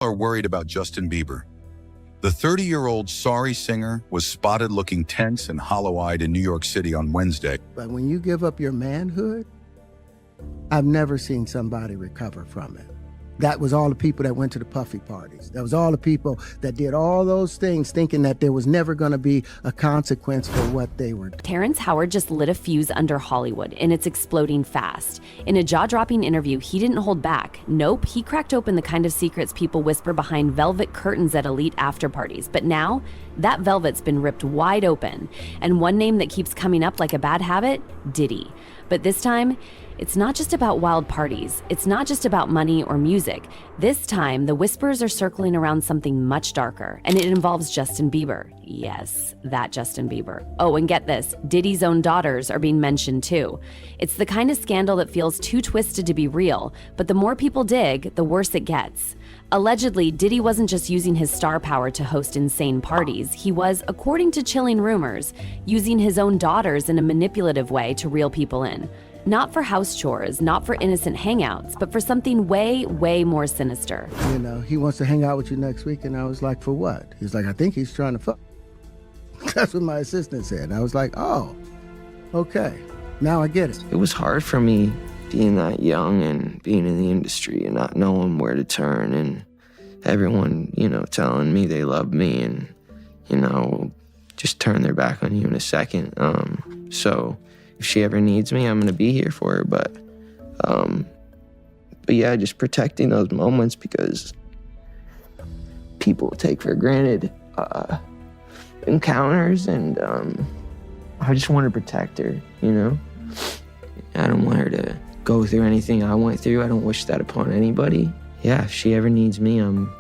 Are worried about Justin Bieber. The 30-year-old sorry singer was spotted looking tense and hollow-eyed in New York City on Wednesday. But when you give up your manhood, I've never seen somebody recover from it. That was all the people that went to the puffy parties. That was all the people that did all those things thinking that there was never going to be a consequence for what they were doing. Terrence Howard just lit a fuse under Hollywood, and it's exploding fast. In a jaw-dropping interview, he didn't hold back. Nope, he cracked open the kind of secrets people whisper behind velvet curtains at elite after-parties. But now, that velvet's been ripped wide open. And one name that keeps coming up like a bad habit? Diddy. But this time, it's not just about wild parties. It's not just about money or music. This time, the whispers are circling around something much darker, and it involves Justin Bieber. Yes, that Justin Bieber. Oh, and get this, Diddy's own daughters are being mentioned too. It's the kind of scandal that feels too twisted to be real, but the more people dig, the worse it gets. Allegedly, Diddy wasn't just using his star power to host insane parties. He was, according to chilling rumors, using his own daughters in a manipulative way to reel people in. Not for house chores, not for innocent hangouts, but for something way, way more sinister. You know, he wants to hang out with you next week, and I was like, for what? He's like, I think he's trying to fuck. That's what my assistant said. I was like, oh, okay. Now I get it. It was hard for me being that young and being in the industry and not knowing where to turn, and everyone, telling me they love me and, just turn their back on you in a second. So if she ever needs me, I'm going to be here for her. But yeah, just protecting those moments because people take for granted encounters, and I just want to protect her, I don't want her to go through anything I went through. I don't wish that upon anybody. Yeah, if she ever needs me, I'm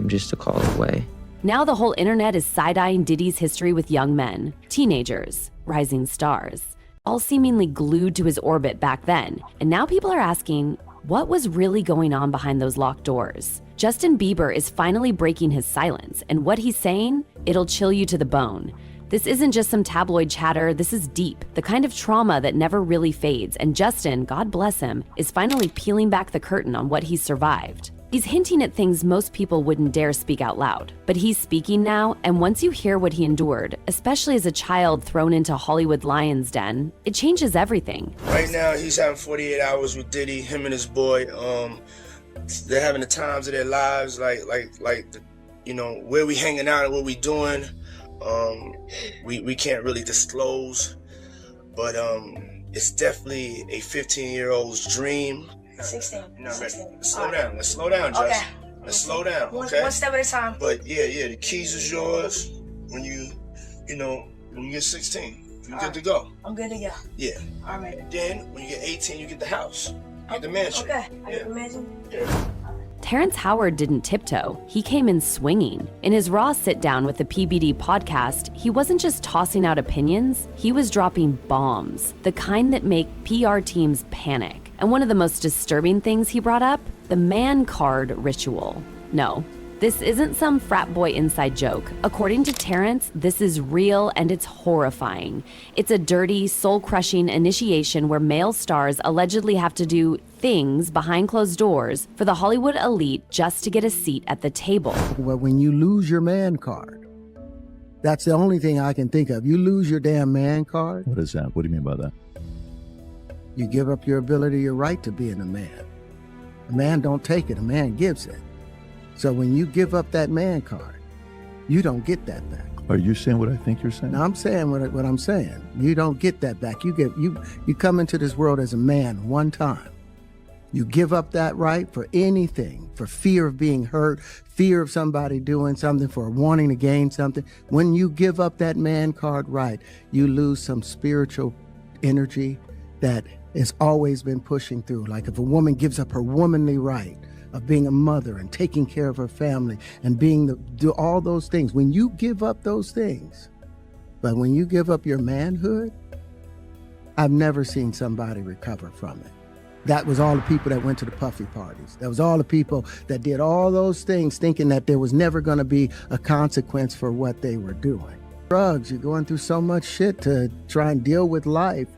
just a call away. Now the whole internet is side-eyeing Diddy's history with young men, teenagers, rising stars, all seemingly glued to his orbit back then. And now people are asking, what was really going on behind those locked doors? Justin Bieber is finally breaking his silence, and what he's saying, it'll chill you to the bone. This isn't just some tabloid chatter, this is deep, the kind of trauma that never really fades, and Justin, God bless him, is finally peeling back the curtain on what he's survived. He's hinting at things most people wouldn't dare speak out loud. But he's speaking now, and once you hear what he endured, especially as a child thrown into Hollywood Lion's Den, it changes everything. Right now, he's having 48 hours with Diddy, him and his boy. They're having the times of their lives, like where we hanging out and what we doing. We can't really disclose, but it's definitely a 15-year-old's dream. 16. No, 16. Slow down. Let's slow down, Justin. Okay. Let's slow down. Okay. One step at a time. But yeah, the keys is yours when you get 16. You're good to go. I'm good to go. Yeah. All right. Then when you get 18, you get the house. You get the mansion. Okay. I get the mansion. Yeah. Terrence Howard didn't tiptoe. He came in swinging. In his raw sit-down with the PBD podcast, he wasn't just tossing out opinions, he was dropping bombs, the kind that make PR teams panic. And one of the most disturbing things he brought up, the man card ritual. No, this isn't some frat boy inside joke. According to Terrence, this is real and it's horrifying. It's a dirty, soul-crushing initiation where male stars allegedly have to do things behind closed doors for the Hollywood elite just to get a seat at the table. Well, when you lose your man card, that's the only thing I can think of. You lose your damn man card. What is that? What do you mean by that? You give up your ability, your right to being a man. A man don't take it, a man gives it. So when you give up that man card, you don't get that back. Are you saying what I think you're saying? Now I'm saying what I'm saying. You don't get that back. You come into this world as a man one time. You give up that right for anything, for fear of being hurt, fear of somebody doing something, for wanting to gain something. When you give up that man card right, you lose some spiritual energy that has always been pushing through. Like if a woman gives up her womanly right of being a mother and taking care of her family and do all those things. When you give up those things, but when you give up your manhood, I've never seen somebody recover from it. That was all the people that went to the puffy parties. That was all the people that did all those things thinking that there was never going to be a consequence for what they were doing. Drugs, you're going through so much shit to try and deal with life.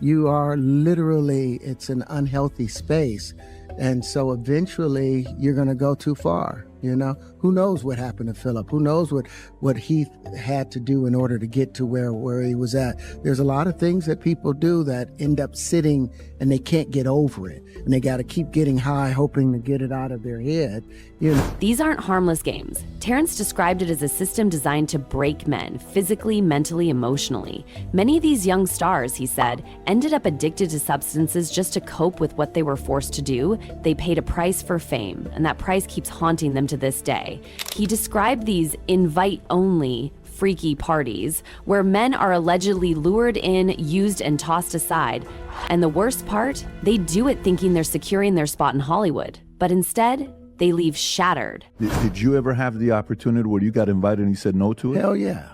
You are literally, it's an unhealthy space. And so eventually you're going to go too far. You know, who knows what happened to Philip? Who knows what he had to do in order to get to where he was at? There's a lot of things that people do that end up sitting and they can't get over it. And they got to keep getting high, hoping to get it out of their head. You know. These aren't harmless games. Terrence described it as a system designed to break men, physically, mentally, emotionally. Many of these young stars, he said, ended up addicted to substances just to cope with what they were forced to do. They paid a price for fame, and that price keeps haunting them to this day. He described these invite-only freaky parties where men are allegedly lured in, used, and tossed aside. And the worst part, they do it thinking they're securing their spot in Hollywood, but instead, they leave shattered. Did you ever have the opportunity where you got invited and you said no to it? Hell yeah.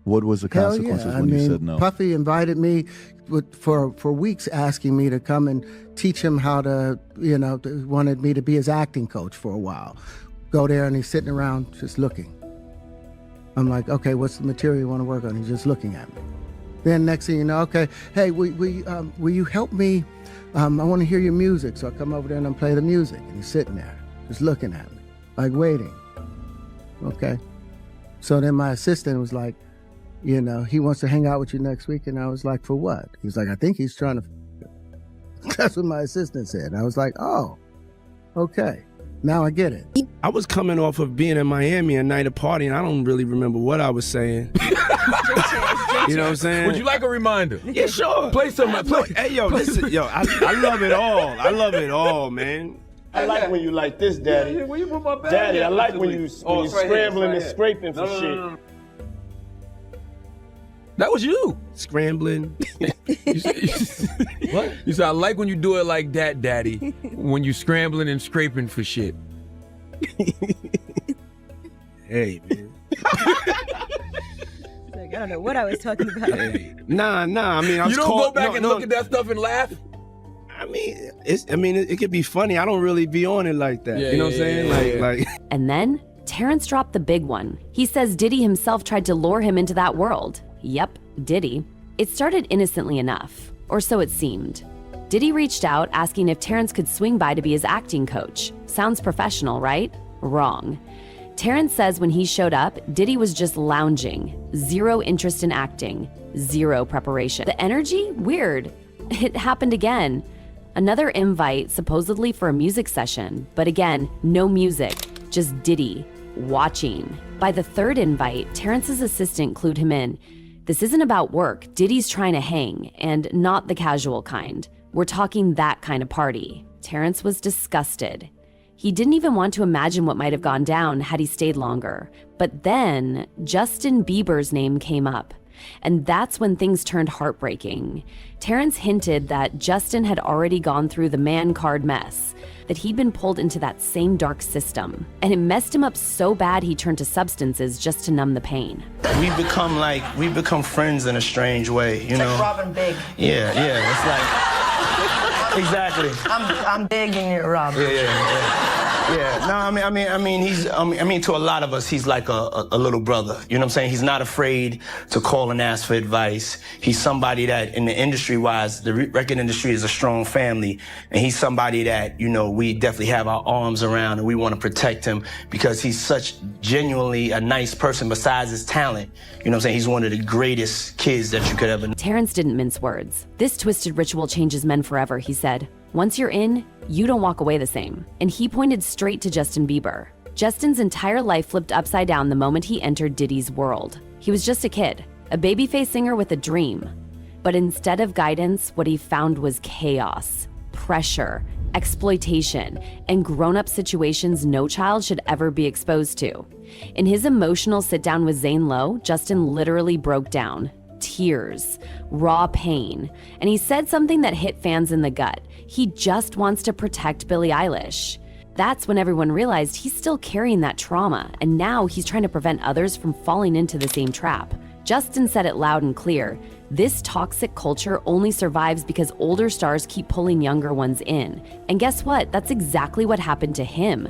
What was the consequences when you said no? Puffy invited me for weeks, asking me to come and teach him how to, wanted me to be his acting coach for a while. Go there and he's sitting around just looking. I'm like, okay, what's the material you want to work on? He's just looking at me. Then next thing you know, okay, hey, will you help me? I want to hear your music. So I come over there and I play the music. And he's sitting there just looking at me, like waiting. Okay. So then my assistant was like, he wants to hang out with you next week. And I was like, for what? He was like, I think he's trying to. That's what my assistant said. And I was like, oh, okay. Now I get it. I was coming off of being in Miami a night of partying. I don't really remember what I was saying. You know what I'm saying? Would you like a reminder? Yeah, sure. Play some. Hey, yo, listen, I love it all. I love it all, man. I like when you like this, Daddy. Where you put my bag? Daddy, I like when you scrambling and scraping for shit. No. That was you. Scrambling. What? You said, I like when you do it like that, Daddy. When you scrambling and scraping for shit. Hey, man. I don't know what I was talking about. Hey. Nah. I mean, I was You don't go back and look at that stuff and laugh? I mean, it could be funny. I don't really be on it like that. You know what I'm saying? Like. And then Terrence dropped the big one. He says Diddy himself tried to lure him into that world. Yep, Diddy. It started innocently enough, or so it seemed. Diddy reached out asking if Terrence could swing by to be his acting coach. Sounds professional, right? Wrong. Terrence says when he showed up, Diddy was just lounging. Zero interest in acting. Zero preparation. The energy? Weird. It happened again. Another invite, supposedly for a music session. But again, no music, just Diddy, watching. By the third invite, Terrence's assistant clued him in. This isn't about work. Diddy's trying to hang, and not the casual kind. We're talking that kind of party. Terrence was disgusted. He didn't even want to imagine what might have gone down had he stayed longer. But then, Justin Bieber's name came up. And that's when things turned heartbreaking. Terrence hinted that Justin had already gone through the man card mess, that he'd been pulled into that same dark system. And it messed him up so bad he turned to substances just to numb the pain. We've become friends in a strange way, you know? Like Robin Big. Yeah, it's like, exactly. I'm Big and you're Robin. Yeah. No, I mean, to a lot of us, he's like a little brother. You know what I'm saying? He's not afraid to call and ask for advice. He's somebody that, in the industry-wise, the record industry is a strong family, and he's somebody that, we definitely have our arms around, and we want to protect him because he's such genuinely a nice person besides his talent. You know what I'm saying? He's one of the greatest kids that you could ever know. Terrence didn't mince words. This twisted ritual changes men forever, he said. Once you're in, you don't walk away the same. And he pointed straight to Justin Bieber. Justin's entire life flipped upside down the moment he entered Diddy's world. He was just a kid, a babyface singer with a dream. But instead of guidance, what he found was chaos, pressure, exploitation, and grown-up situations no child should ever be exposed to. In his emotional sit-down with Zane Lowe, Justin literally broke down. Tears, raw pain, and he said something that hit fans in the gut. He just wants to protect Billie Eilish. That's when everyone realized he's still carrying that trauma, and now he's trying to prevent others from falling into the same trap. Justin said it loud and clear. This toxic culture only survives because older stars keep pulling younger ones in. And guess what? That's exactly what happened to him.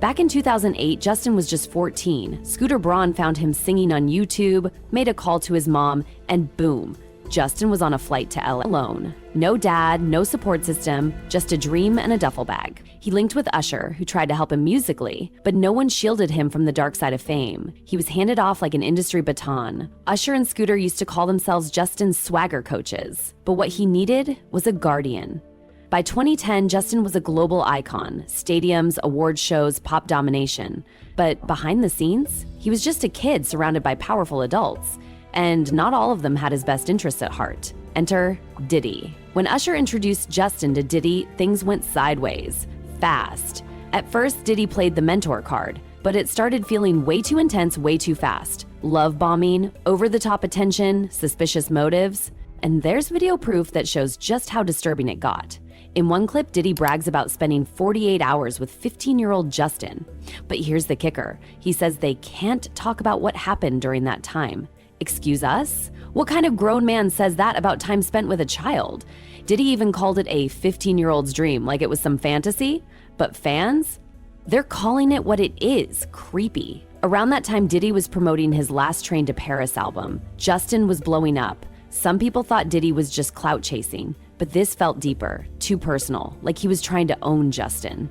Back in 2008, Justin was just 14. Scooter Braun found him singing on YouTube, made a call to his mom, and boom, Justin was on a flight to LA alone. No dad, no support system, just a dream and a duffel bag. He linked with Usher, who tried to help him musically, but no one shielded him from the dark side of fame. He was handed off like an industry baton. Usher and Scooter used to call themselves Justin's swagger coaches, but what he needed was a guardian. By 2010, Justin was a global icon, stadiums, award shows, pop domination. But behind the scenes, he was just a kid surrounded by powerful adults. And not all of them had his best interests at heart. Enter Diddy. When Usher introduced Justin to Diddy, things went sideways, fast. At first, Diddy played the mentor card, but it started feeling way too intense, way too fast. Love bombing, over-the-top attention, suspicious motives. And there's video proof that shows just how disturbing it got. In one clip, Diddy brags about spending 48 hours with 15-year-old Justin. But here's the kicker. He says they can't talk about what happened during that time. Excuse us? What kind of grown man says that about time spent with a child? Diddy even called it a 15-year-old's dream, like it was some fantasy. But fans? They're calling it what it is, creepy. Around that time, Diddy was promoting his Last Train to Paris album. Justin was blowing up. Some people thought Diddy was just clout chasing, but this felt deeper, too personal, like he was trying to own Justin.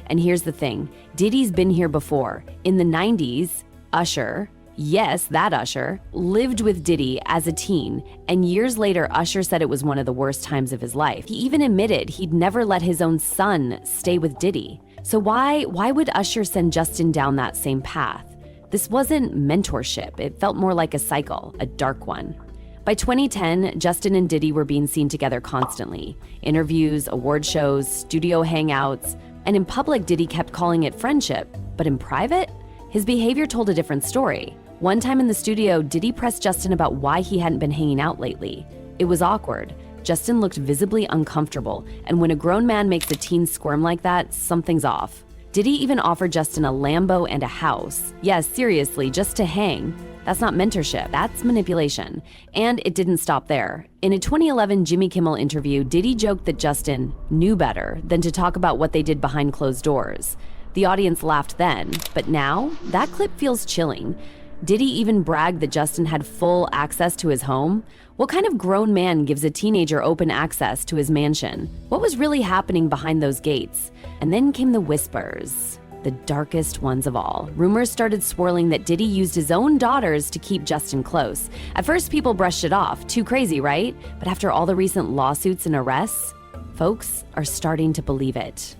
And here's the thing, Diddy's been here before. In the 90s, Usher, yes, that Usher, lived with Diddy as a teen, and years later, Usher said it was one of the worst times of his life. He even admitted he'd never let his own son stay with Diddy. So why would Usher send Justin down that same path? This wasn't mentorship. It felt more like a cycle, a dark one. By 2010, Justin and Diddy were being seen together constantly. Interviews, award shows, studio hangouts, and in public, Diddy kept calling it friendship. But in private, his behavior told a different story. One time in the studio, Diddy pressed Justin about why he hadn't been hanging out lately. It was awkward. Justin looked visibly uncomfortable, and when a grown man makes a teen squirm like that, something's off. Diddy even offered Justin a Lambo and a house. Yes, seriously, just to hang. That's not mentorship, that's manipulation. And it didn't stop there. In a 2011 Jimmy Kimmel interview, Diddy joked that Justin knew better than to talk about what they did behind closed doors. The audience laughed then, but now, that clip feels chilling. Diddy even bragged that Justin had full access to his home. What kind of grown man gives a teenager open access to his mansion? What was really happening behind those gates? And then came the whispers. The darkest ones of all. Rumors started swirling that Diddy used his own daughters to keep Justin close. At first, people brushed it off. Too crazy, right? But after all the recent lawsuits and arrests, folks are starting to believe it.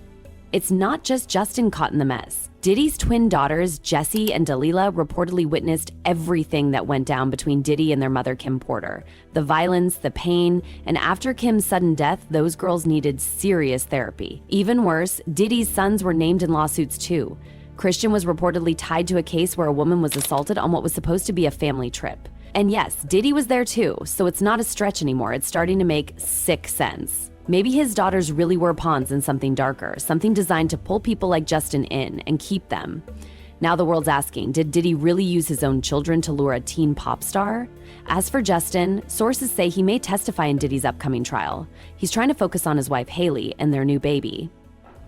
It's not just Justin caught in the mess. Diddy's twin daughters, Jessie and Delilah, reportedly witnessed everything that went down between Diddy and their mother, Kim Porter. The violence, the pain, and after Kim's sudden death, those girls needed serious therapy. Even worse, Diddy's sons were named in lawsuits too. Christian was reportedly tied to a case where a woman was assaulted on what was supposed to be a family trip. And yes, Diddy was there too, so it's not a stretch anymore. It's starting to make sick sense. Maybe his daughters really were pawns in something darker, something designed to pull people like Justin in and keep them. Now the world's asking, did Diddy really use his own children to lure a teen pop star? As for Justin, sources say he may testify in Diddy's upcoming trial. He's trying to focus on his wife Haley and their new baby.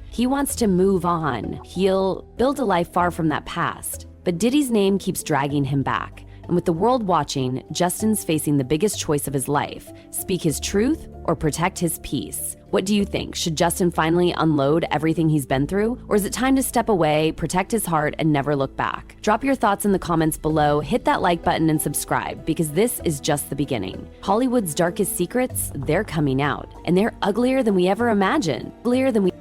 He wants to move on, heal, build a life far from that past. But Diddy's name keeps dragging him back. And with the world watching, Justin's facing the biggest choice of his life: speak his truth or protect his peace. What do you think? Should Justin finally unload everything he's been through? Or is it time to step away, protect his heart, and never look back? Drop your thoughts in the comments below, hit that like button, and subscribe, because this is just the beginning. Hollywood's darkest secrets, they're coming out, and they're uglier than we ever imagined. Uglier than we